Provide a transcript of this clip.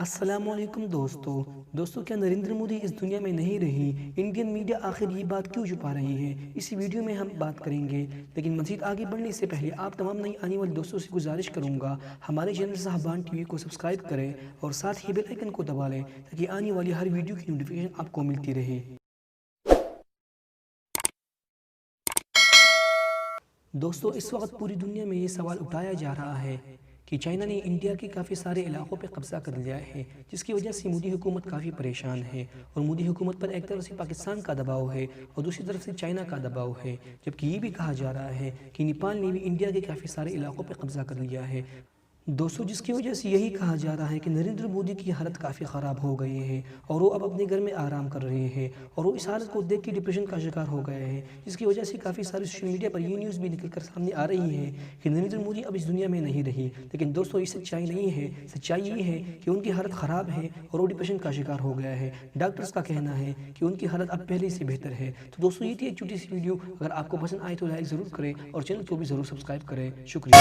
السلام علیکم دوستو کیا نریندر مودی اس دنیا میں نہیں رہی؟ انڈین میڈیا آخر یہ بات کیوں چھپا رہی ہے؟ اسی ویڈیو میں ہم بات کریں گے، لیکن مزید آگے بڑھنے سے پہلے آپ تمام نئی آنے والے دوستوں سے گزارش کروں گا ہمارے چینل صاحبان ٹی وی کو سبسکرائب کریں اور ساتھ ہی بیل آئیکن کو دبا لیں تاکہ آنے والی ہر ویڈیو کی نوٹیفیکیشن آپ کو ملتی رہے۔ دوستو اس وقت پوری دنیا میں یہ سوال اٹھایا جا رہا ہے کہ چائنا نے انڈیا کے کافی سارے علاقوں پہ قبضہ کر لیا ہے، جس کی وجہ سے مودی حکومت کافی پریشان ہے، اور مودی حکومت پر ایک طرف سے پاکستان کا دباؤ ہے اور دوسری طرف سے چائنا کا دباؤ ہے، جبکہ یہ بھی کہا جا رہا ہے کہ نیپال نے بھی انڈیا کے کافی سارے علاقوں پہ قبضہ کر لیا ہے۔ دوستو جس کی وجہ سے یہی کہا جا رہا ہے کہ نریندر مودی کی حالت کافی خراب ہو گئی ہے اور وہ اب اپنے گھر میں آرام کر رہے ہیں، اور وہ اس حالت کو دیکھ کے ڈپریشن کا شکار ہو گئے ہیں، جس کی وجہ سے کافی سارے سوشل میڈیا پر یہ نیوز بھی نکل کر سامنے آ رہی ہے کہ نریندر مودی اب اس دنیا میں نہیں رہی۔ لیکن دوستو یہ سچائی نہیں ہے، سچائی یہ ہے کہ ان کی حالت خراب ہے اور وہ ڈپریشن کا شکار ہو گیا ہے۔ ڈاکٹرز کا کہنا ہے کہ ان کی حالت اب پہلے سے بہتر ہے۔ تو دوستو یہ تھی ایک چھوٹی سی ویڈیو، اگر آپ کو پسند آئے تو لائک ضرور کریں اور چینل کو بھی ضرور سبسکرائب کریں۔ شکریہ۔